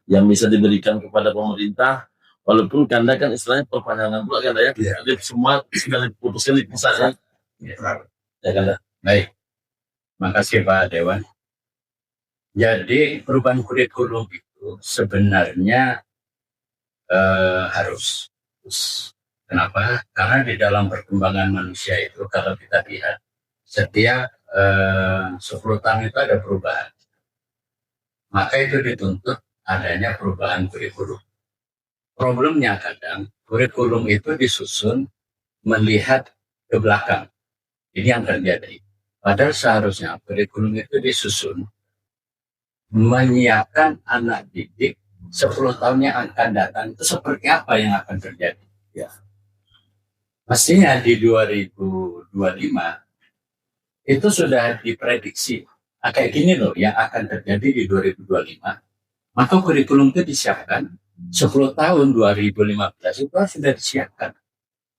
yang bisa diberikan kepada pemerintah, walaupun Kanda kan istilahnya perpanjangan pula Kanda ya, jadi semua sudah diputuskan di pusat ya Kanda. Baik. Makasih Pak Dewan. Jadi perubahan kurikulum itu sebenarnya harus. Kenapa? Karena di dalam perkembangan manusia itu kalau kita lihat setiap 10 tahun itu ada perubahan. Maka itu dituntut adanya perubahan kurikulum. Problemnya kadang kurikulum itu disusun melihat ke belakang. Ini yang terjadi. Padahal seharusnya kurikulum itu disusun menyiapkan anak didik 10 tahun yang akan datang itu seperti apa yang akan terjadi. Ya. Mestinya di 2025 itu sudah diprediksi kayak gini loh yang akan terjadi di 2025. Maka kurikulum itu disiapkan 10 tahun 2015 itu sudah disiapkan.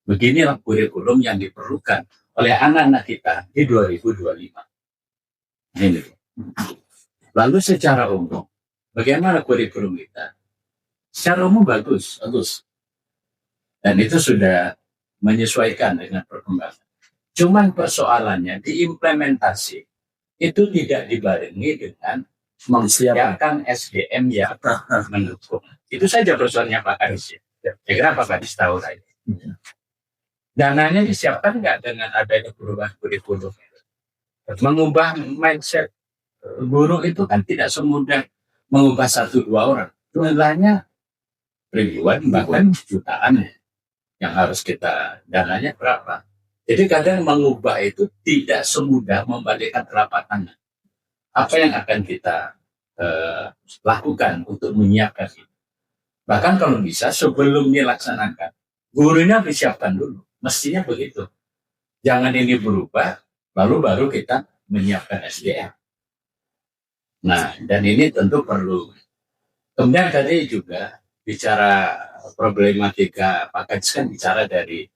Beginilah kurikulum yang diperlukan oleh anak-anak kita di 2025. Ini. Lalu secara umum, bagaimana kurikulum kita? Secara umum bagus. Dan itu sudah menyesuaikan dengan perkembangan. Cuman persoalannya diimplementasi itu tidak dibarengi dengan mempersiapkan SDM yang mendukung. Itu saja persoalannya Pak Kadis. Saya kira Pak Kadis tahu saja. Dananya disiapkan nggak dengan adanya perubahan kurikulum? Mengubah mindset guru itu kan tidak semudah mengubah 1-2 orang. Jumlahnya ribuan bahkan jutaan yang harus kita dananya berapa. Jadi kadang mengubah itu tidak semudah membalikkan telapak tangan. Apa yang akan kita lakukan untuk menyiapkan itu? Bahkan kalau bisa sebelum dilaksanakan, gurunya disiapkan dulu. Mestinya begitu. Jangan ini berubah, lalu baru kita menyiapkan SDM. Nah, dan ini tentu perlu. Kemudian tadi juga bicara problematika Pak Kadis kan bicara dari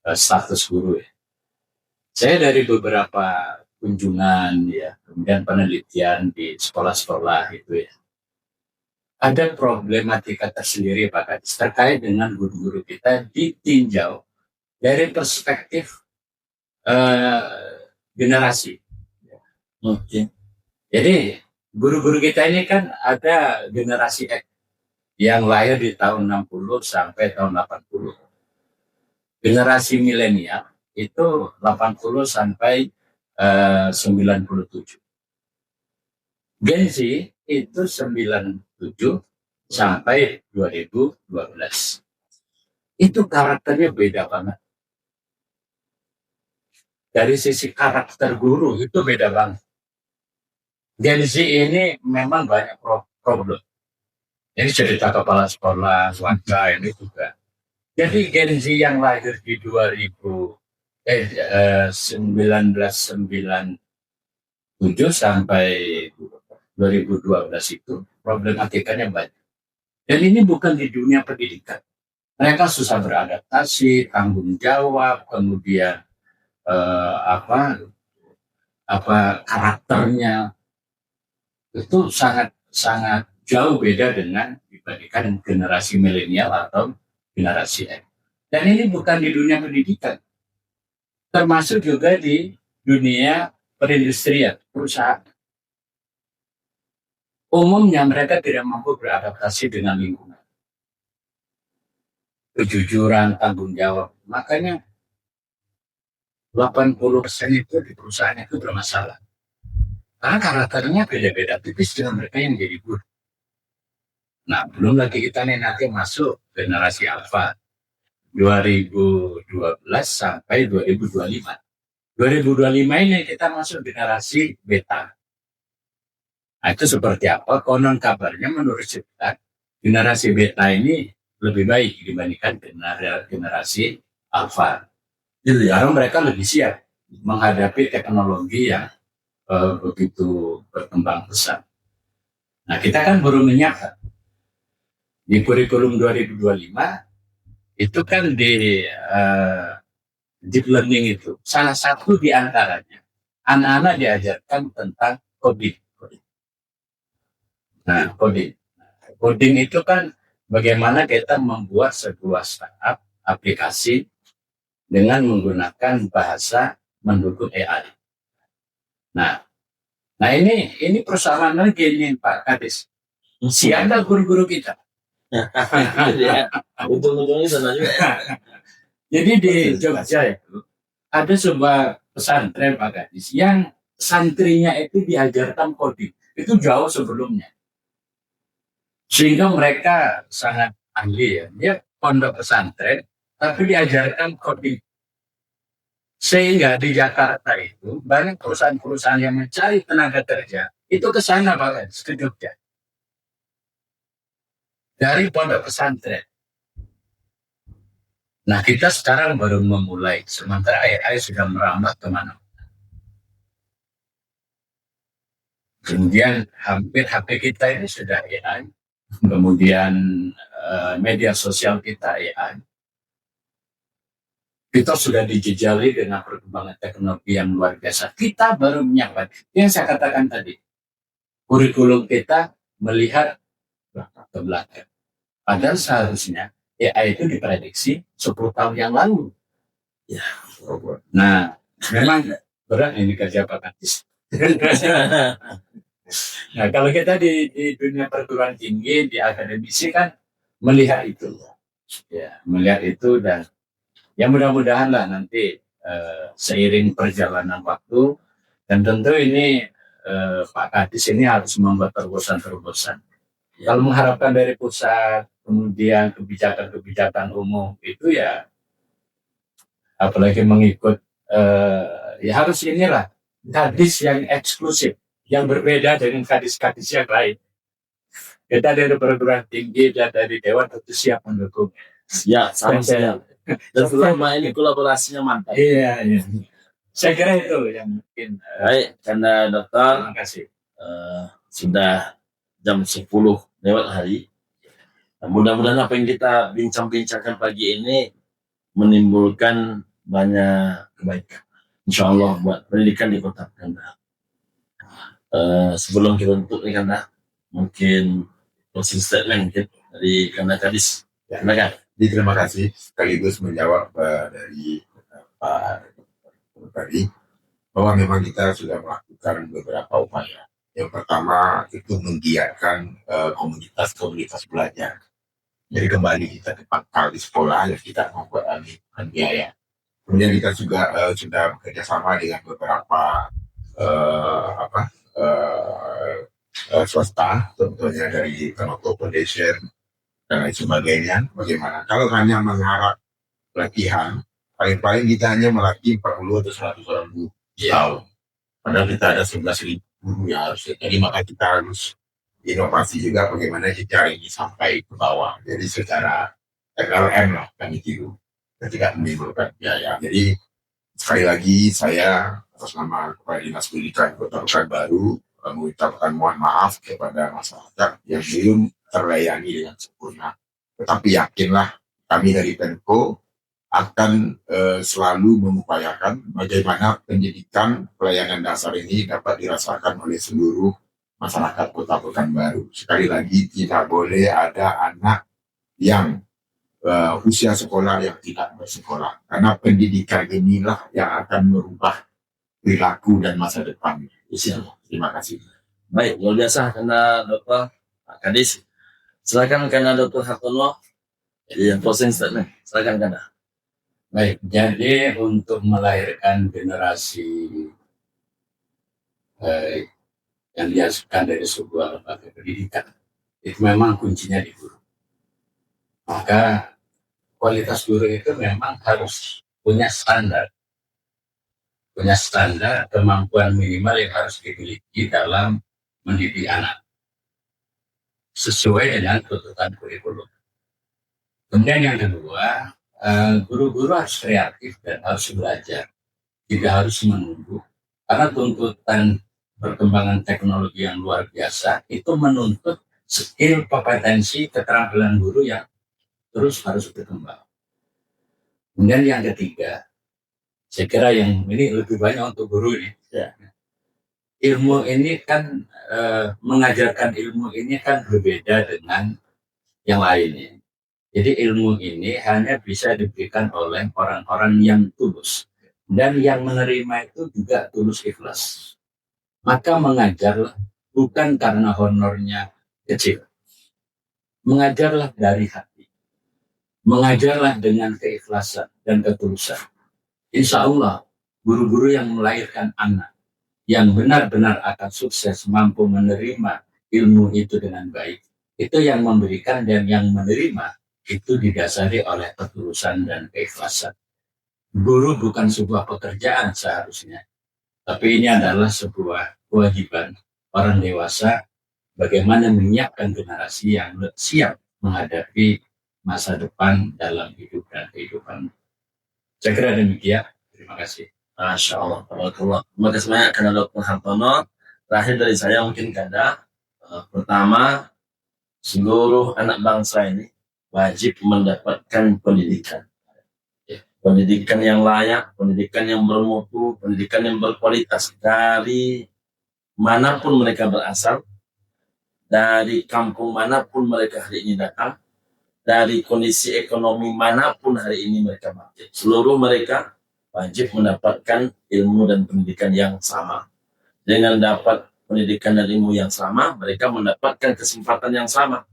status guru ya. Saya dari beberapa kunjungan ya, kemudian penelitian di sekolah-sekolah itu ya. Ada problematika tersendiri Pak Kadis terkait dengan guru-guru kita ditinjau dari perspektif generasi. Oke. Jadi guru-guru kita ini kan ada generasi X yang lahir di tahun 60 sampai tahun 80. Generasi milenial itu 80 sampai 97. Gen Z itu 97 sampai 2012. Itu karakternya beda banget. Dari sisi karakter guru itu beda banget. Gen Z ini memang banyak problem. Ini cerita kepala sekolah, warga ini juga. Jadi Gen Z yang lahir di 1997 sampai 2012 itu problematikanya banyak. Dan ini bukan di dunia pendidikan. Mereka susah beradaptasi, tanggung jawab, kemudian karakternya itu sangat jauh beda dengan dibandingkan generasi milenial atau generasi X. Dan ini bukan di dunia pendidikan, termasuk juga di dunia perindustrian, perusahaan. Umumnya mereka tidak mampu beradaptasi dengan lingkungan. Kejujuran, tanggung jawab. Makanya 80% itu di perusahaan itu bermasalah. Karena karakternya beda-beda tipis dengan mereka yang jadi guru. Nah, belum lagi kita nih nanti masuk generasi alfa 2012 sampai 2025. 2025 ini kita masuk generasi beta. Nah, itu seperti apa? Konon kabarnya menurut cerita, generasi beta ini lebih baik dibandingkan generasi alfa. Gitu ya, karena mereka lebih siap menghadapi teknologi yang begitu berkembang pesat. Nah, kita kan baru menyiapkan di kurikulum 2025 itu kan di deep learning itu salah satu di antaranya anak-anak diajarkan tentang coding. Nah, coding itu kan bagaimana kita membuat sebuah startup aplikasi dengan menggunakan bahasa mendukung AI. Nah ini persoalan lagi ini Pak Kadis. Siapa guru-guru kita? Ujung-ujungnya sana juga. Jadi di Jogja itu ada sebuah pesantren Pak Kadis yang santrinya itu diajarkan coding. Itu jauh sebelumnya. Sehingga mereka sangat ahli ya. Dia pondok pesantren tapi diajarkan coding. Sehingga di Jakarta itu banyak perusahaan-perusahaan yang mencari tenaga kerja itu ke sana Pak, ke Jogja. Dari pondok pesantren. Nah, kita sekarang baru memulai, sementara AI sudah merambat kemana. Kemudian hampir HP kita ini sudah AI. Kemudian media sosial kita AI. Kita sudah dijejali dengan perkembangan teknologi yang luar biasa. Kita baru menyiapkan. Yang saya katakan tadi, kurikulum kita melihat ke belakang. Padahal seharusnya AI itu diprediksi 10 tahun yang lalu. Ya. Nah, memang berat ini kerja Pak Kadis. Nah, kalau kita di dunia perguruan tinggi, di akademisi kan melihat itu. Ya, melihat itu dan ya mudah-mudahan lah nanti seiring perjalanan waktu dan tentu ini Pak Kadis ini harus membuat terobosan-terobosan. Kalau mengharapkan dari pusat kemudian kebijakan-kebijakan umum itu ya apalagi mengikut ya harus inilah Kadis yang eksklusif yang berbeda dengan Kadis-Kadis yang lain. Kita dari perguruan tinggi dan dari dewan tentu siap mendukung. Ya, sama-sama. Dan selama ini kolaborasinya mantap. Iya. Saya kira itu yang mungkin. Baik, karena dokter, terima kasih. Sudah jam 10 lewat hari. Nah, mudah-mudahan apa yang kita bincang-bincangkan pagi ini menimbulkan banyak kebaikan. Insya Allah buat pendidikan di Kota Pekanbaru. Sebelum kita tutup nih Kanda, mungkin closing statement mungkin dari Kanda Kadis. Ya. Terima kasih sekaligus menjawab dari Pak tadi bahwa memang kita sudah melakukan beberapa upaya. Yang pertama itu menggiatkan komunitas-komunitas belajar. Jadi kembali kita ke pangkal di sekolah dan kita mengurangi biaya. Kemudian kita juga sudah bekerja sama dengan beberapa swasta, tentunya dari Kanoto Foundation dan lain sebagainya. Bagaimana kalau hanya mengharap pelatihan, paling-paling kita hanya melatih 40 atau 100 orang guru tahun. Padahal kita ada 11.000 guru yang harus. Jadi maka kita harus inovasi juga bagaimana kita ini sampai ke bawah. Jadi secara LLM lah kami tiru ketika menimbulkan biaya. Jadi sekali lagi saya atas nama Kepala Dinas Pendidikan Kota Pekanbaru mengucapkan mohon maaf kepada masyarakat yang belum terlayani dengan sempurna. Tetapi yakinlah kami dari Pemko akan selalu mengupayakan bagaimana pendidikan pelayanan dasar ini dapat dirasakan oleh seluruh masyarakat Kota Pekanbaru. Sekali lagi tidak boleh ada anak yang usia sekolah yang tidak bersekolah, karena pendidikan inilah yang akan merubah perilaku dan masa depan. Terima kasih. Baik, luar biasa karena Dr. Kadis. Silakan karena Dr. Hartono. Jadi yang closing statement. Silakan karena. Baik, jadi untuk melahirkan generasi yang dihasilkan dari sebuah lembaga pendidikan, itu memang kuncinya di guru. Maka kualitas guru itu memang harus punya standar kemampuan minimal yang harus dimiliki dalam mendidik anak sesuai dengan tuntutan kurikulum. Kemudian yang kedua, guru-guru harus kreatif dan harus belajar, tidak harus menunggu, karena tuntutan perkembangan teknologi yang luar biasa itu menuntut skill, kompetensi, keterampilan guru yang terus harus berkembang. Kemudian yang ketiga, saya kira yang ini lebih banyak untuk guru ini. Ya. Ilmu ini kan mengajarkan ilmu ini kan berbeda dengan yang lainnya. Jadi ilmu ini hanya bisa diberikan oleh orang-orang yang tulus. Dan yang menerima itu juga tulus ikhlas. Maka mengajarlah bukan karena honornya kecil. Mengajarlah dari hati. Mengajarlah dengan keikhlasan dan ketulusan. Insya Allah, guru-guru yang melahirkan anak yang benar-benar akan sukses mampu menerima ilmu itu dengan baik, itu yang memberikan dan yang menerima itu didasari oleh ketulusan dan keikhlasan. Guru bukan sebuah pekerjaan seharusnya, tapi ini adalah sebuah kewajiban orang dewasa bagaimana menyiapkan generasi yang siap menghadapi masa depan dalam hidup dan kehidupan. Saya kira demikian. Terima kasih. Masya Allah. Terima kasih banyak karena Dr. Hartono. Terakhir dari saya mungkin kada. Pertama, seluruh anak bangsa ini wajib mendapatkan pendidikan. Pendidikan yang layak, pendidikan yang bermutu, pendidikan yang berkualitas dari manapun mereka berasal, dari kampung manapun mereka hari ini datang, dari kondisi ekonomi manapun hari ini mereka bangkit. Seluruh mereka wajib mendapatkan ilmu dan pendidikan yang sama. Dengan dapat pendidikan dan ilmu yang sama, mereka mendapatkan kesempatan yang sama,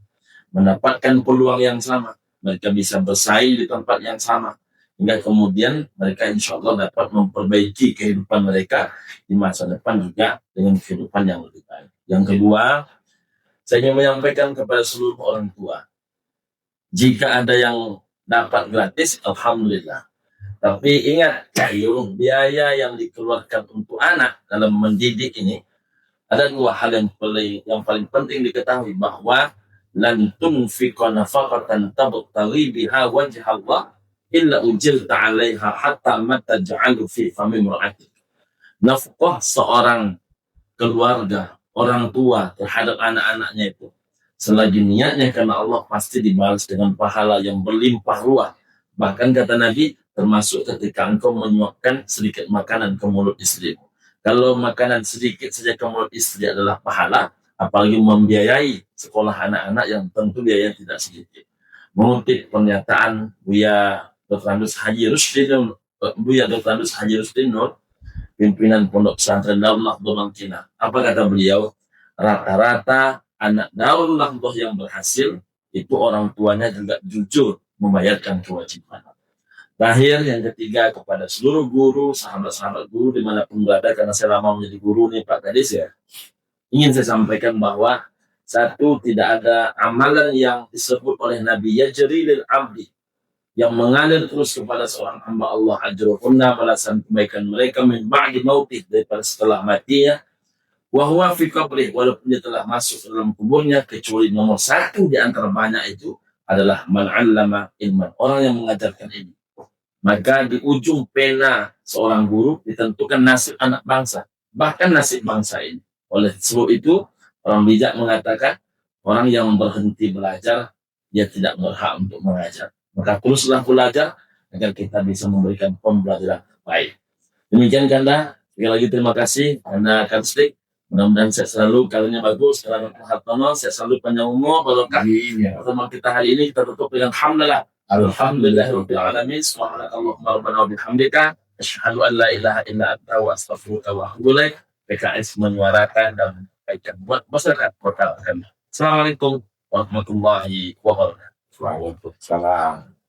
mendapatkan peluang yang sama. Mereka bisa bersaing di tempat yang sama. Hingga kemudian mereka insya Allah dapat memperbaiki kehidupan mereka di masa depan juga dengan kehidupan yang lebih baik. Yang kedua, saya ingin menyampaikan kepada seluruh orang tua, jika ada yang dapat gratis, alhamdulillah. Tapi ingat, biaya yang dikeluarkan untuk anak dalam mendidik ini ada dua hal yang paling penting diketahui, bahwa lan tunfiqa nafaqatan tabtaghi biha wajh Allah illa ujirta 'alaiha hatta ma taj'alu fi fami imra'atik. Nafkah seorang keluarga, orang tua terhadap anak-anaknya itu selagi niatnya karena Allah pasti dibalas dengan pahala yang berlimpah ruah. Bahkan kata Nabi, termasuk ketika engkau menyuapkan sedikit makanan ke mulut istrimu. Kalau makanan sedikit saja ke mulut istri adalah pahala, apalagi membiayai sekolah anak-anak yang tentu biaya tidak sedikit. Mengutip pernyataan Buya Dr. Andus Haji Rusdin Nur, pimpinan Pondok Pesantren Darul Nahdhah Mangkina. Apa kata beliau? Rata-rata anak Darul Nahdhah yang berhasil itu orang tuanya juga jujur membayarkan kewajiban. Terakhir, yang ketiga, kepada seluruh guru, sahabat-sahabat guru dimanapun berada, karena saya lama menjadi guru nih Pak Kadis ya. ingin saya sampaikan bahwa satu, tidak ada amalan yang disebut oleh Nabi yajri lil abdi, yang mengalir terus kepada seorang hamba Allah ajruhunna, balasan kebaikan mereka min ba'di mautih, daripada setelah matinya, wa huwa fi qabrih, walaupun dia telah masuk ke dalam kuburnya, kecuali nomor satu di antara banyak itu adalah man 'allama ilman, orang yang mengajarkan ilmu. Maka di ujung pena seorang guru ditentukan nasib anak bangsa, bahkan nasib bangsa ini. Oleh sebab itu, orang bijak mengatakan, orang yang berhenti belajar, dia tidak berhak untuk mengajar. Maka teruslah belajar agar kita bisa memberikan pembelajaran baik. Demikian Kanda, sekali lagi terima kasih Anda akan Slik. Mudah-mudahan saya selalu karirnya bagus, kalangan Hartono, saya selalu panjang umur, barokah. Pertemuan kita hari ini kita tutup dengan hamdalah. Alhamdulillahirabbil alamin. Subhanakallahumma rabbana wa bihamdika asyhadu an la ilaha illa anta wa astaghfiruka wa atubu ilaik. PKS menyuarakan dan menyampaikan buat masyarakat Kota Kanda. Assalamualaikum warahmatullahi wabarakatuh. Waalaikumsalam.